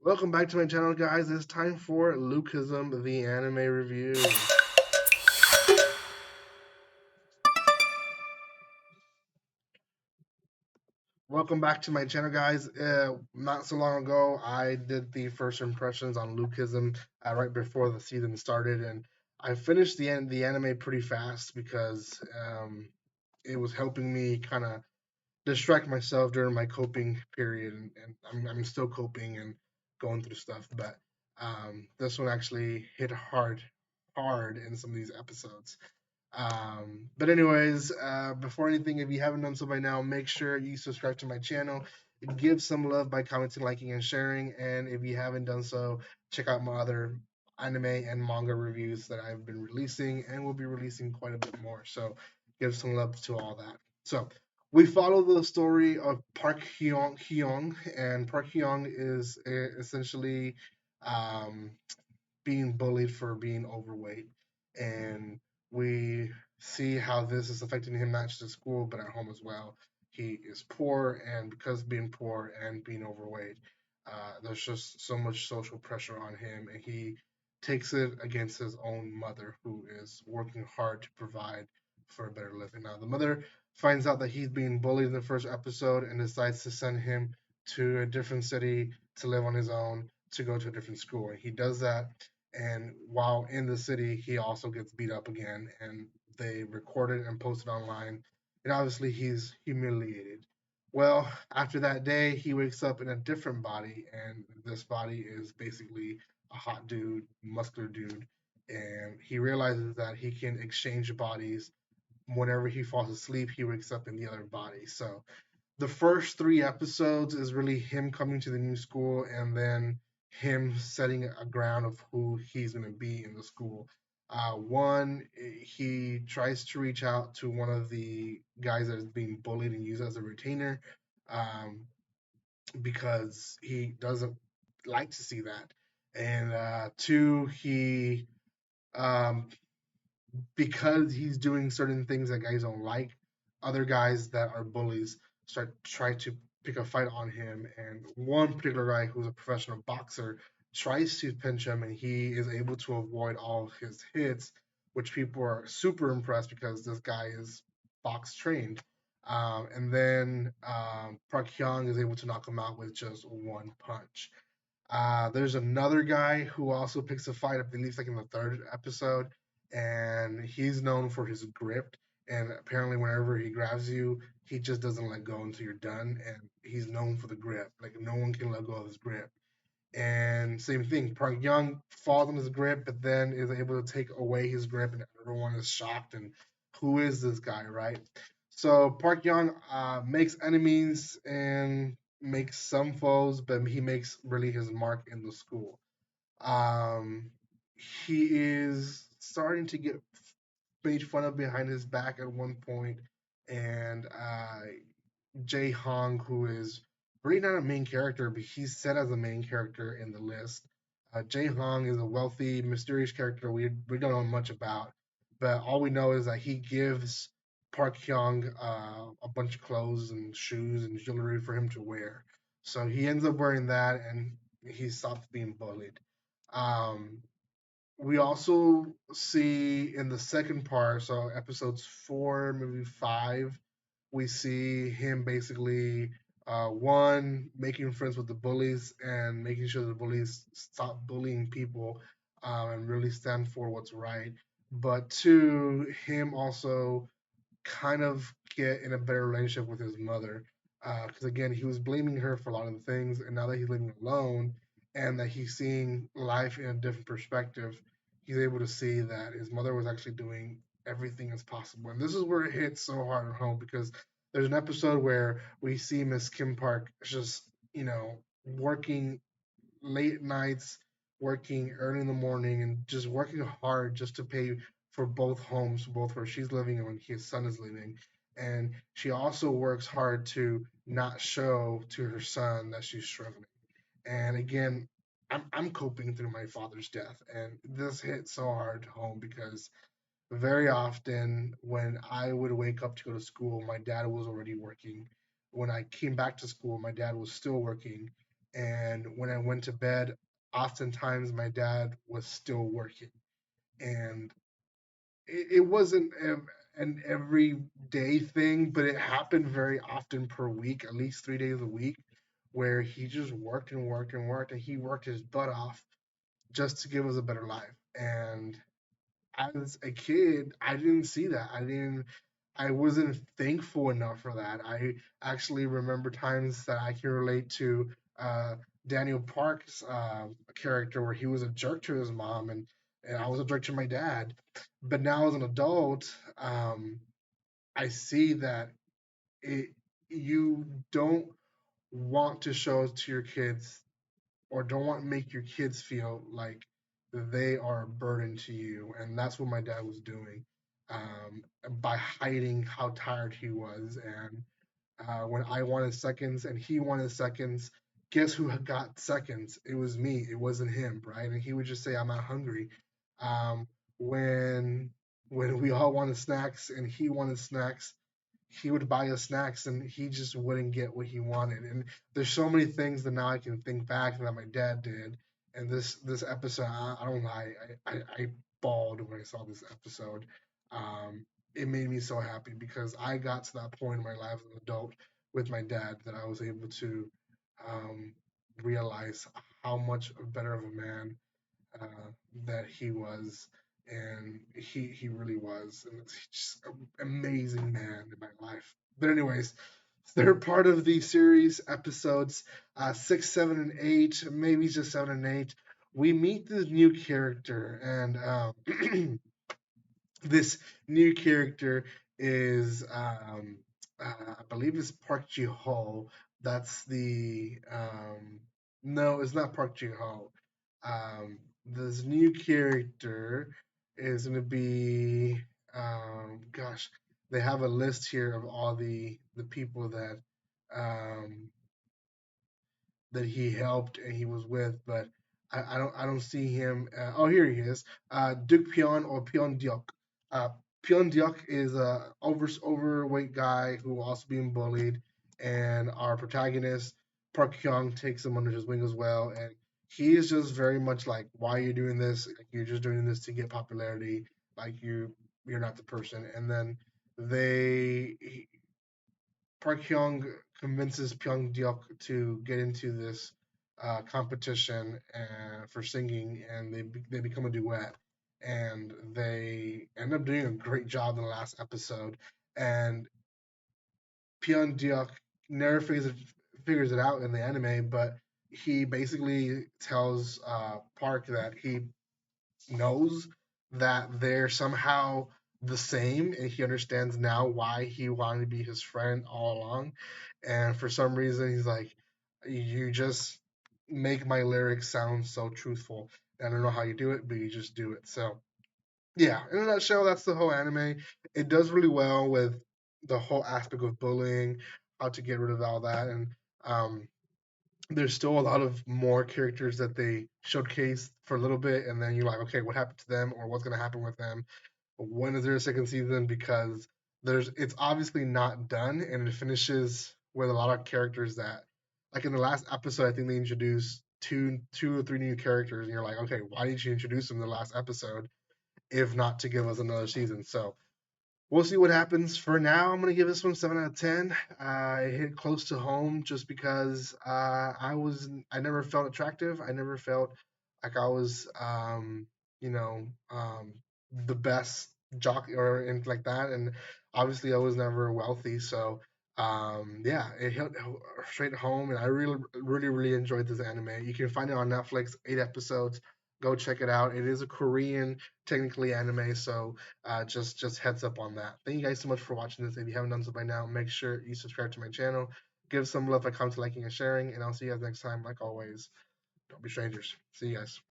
Welcome back to my channel, guys. It's time for Lookism, the anime review. Welcome back to my channel, guys. Not so long ago, I did the first impressions on Lookism right before the season started, and I finished the anime pretty fast because it was helping me kind of distract myself during my coping period, and I'm still coping and going through stuff, but this one actually hit hard in some of these episodes. But anyways, before anything, if you haven't done so by now, make sure you subscribe to my channel. Give some love by commenting, liking, and sharing. And if you haven't done so, check out my other anime and manga reviews that I've been releasing and will be releasing quite a bit more. So give some love to all that. So we follow the story of Park Hyung, and Park Hyung is essentially um, being bullied for being overweight, and we see how this is affecting him not just at school but at home as well. He is poor, and because being poor and being overweight, there's just so much social pressure on him, and he takes it against his own mother, who is working hard to provide for a better living. Now, the mother finds out that he's being bullied in the first episode and decides to send him to a different city to live on his own, to go to a different school. And he does that, and while in the city, he also gets beat up again, and they record it and post it online. And obviously, he's humiliated. Well, after that day, he wakes up in a different body, and this body is basically a hot dude, muscular dude. And he realizes that he can exchange bodies. Whenever he falls asleep, he wakes up in the other body. So the first three episodes is really him coming to the new school, and then him setting a ground of who he's going to be in the school. One, he tries to reach out to one of the guys that is being bullied and used as a retainer, um, because he doesn't like to see that. And two, he um, because he's doing certain things that guys don't like, other guys that are bullies start try to pick a fight on him. And one particular guy who's a professional boxer tries to pinch him, and he is able to avoid all his hits, which people are super impressed because this guy is box trained. And then Park Hyung is able to knock him out with just one punch. There's another guy who also picks a fight, I believe, like in the third episode, and he's known for his grip. And apparently, whenever he grabs you, he just doesn't let go until you're done. And he's known for the grip. Like no one can let go of his grip. And same thing, Park Young falls on his grip, but then is able to take away his grip, and everyone is shocked. And who is this guy, right? So Park Young makes enemies and makes some foes, but he makes really his mark in the school. Um, he is starting to get made fun of behind his back at one point, and Jae Hong, who is really not a main character, but he's set as a main character in the list. Jae Hong is a wealthy, mysterious character we don't know much about, but all we know is that he gives Park Hyung a bunch of clothes and shoes and jewelry for him to wear. So he ends up wearing that, and he stops being bullied. Um, we also see in the second part, so episodes 4, maybe 5, we see him basically one making friends with the bullies and making sure the bullies stop bullying people, and really stand for what's right. But two, him also kind of get in a better relationship with his mother. Because again, he was blaming her for a lot of the things, and now that he's living alone and that he's seeing life in a different perspective, he's able to see that his mother was actually doing everything as possible. And this is where it hits so hard at home, because there's an episode where we see Miss Kim Park just, working late nights, working early in the morning, and just working hard just to pay for both homes, both where she's living and when his son is living. And she also works hard to not show to her son that she's struggling. And again, I'm coping through my father's death, and this hit so hard home because very often when I would wake up to go to school, my dad was already working. When I came back to school, my dad was still working. And when I went to bed, oftentimes my dad was still working. And it wasn't an everyday thing, but it happened very often per week, at least 3 days a week, where he just worked and worked and worked, and he worked his butt off just to give us a better life. And as a kid, I didn't see that. I wasn't thankful enough for that. I actually remember times that I can relate to uh, Daniel Park's character where he was a jerk to his mom, and I was a jerk to my dad. But now as an adult, I see that it you don't want to show to your kids or don't want to make your kids feel like they are a burden to you. And that's what my dad was doing by hiding how tired he was. And when I wanted seconds and he wanted seconds, guess who got seconds? It was me. It wasn't him, right? And he would just say, "I'm not hungry." Um, when when we all wanted snacks and he wanted snacks, he would buy us snacks and he just wouldn't get what he wanted. And there's so many things that now I can think back that my dad did. And this episode, I don't lie, I bawled when I saw this episode. Um, it made me so happy because I got to that point in my life as an adult with my dad that I was able to um, realize how much better of a man uh, that he was, and he really was, and he's just an amazing man in my life. But anyways, third part of the series, episodes 6, 7, and 8, maybe just 7 and 8. We meet this new character, and this new character is I believe it's Park Ji Ho. That's the no, it's not Park Ji Ho. This new character is going to be gosh, they have a list here of all the people um, that he helped and he was with, but I don't see him. Oh, here he is. Duke Pion or Pion Diok. Uh, Pion Diok is a overweight guy who was also being bullied, and our protagonist Park Hyung takes him under his wing as well, and he is just very much like, why are you doing this? Like, you're just doing this to get popularity. Like you're not the person. And then Park Hyung convinces Pyong Dyok to get into this competition for singing, and they become a duet, and they end up doing a great job in the last episode. And Pyong Dyok never figures it out in the anime, but he basically tells Park that he knows that they're somehow the same, and he understands now why he wanted to be his friend all along. And for some reason, he's like, "You just make my lyrics sound so truthful. I don't know how you do it, but you just do it." So yeah, in a nutshell, that's the whole anime. It does really well with the whole aspect of bullying, how to get rid of all that, and um, there's still a lot of more characters that they showcase for a little bit, and then you're like, okay, what happened to them, or what's going to happen with them? When is there a second season? Because it's obviously not done, and it finishes with a lot of characters that, like in the last episode, I think they introduced two or three new characters, and you're like, okay, why did you introduce them in the last episode if not to give us another season? So we'll see what happens. For now, I'm gonna give this one 7 out of 10. I hit close to home just because I never felt attractive. I never felt like I was you know um, the best jock or anything like that. And obviously, I was never wealthy, so yeah, it hit straight home, and I really enjoyed this anime. You can find it on Netflix, 8 episodes. Go check it out. It is a Korean, technically anime, so just heads up on that. Thank you guys so much for watching this. If you haven't done so by now, make sure you subscribe to my channel. Give some love by commenting, liking, and sharing. And I'll see you guys next time. Like always, don't be strangers. See you guys.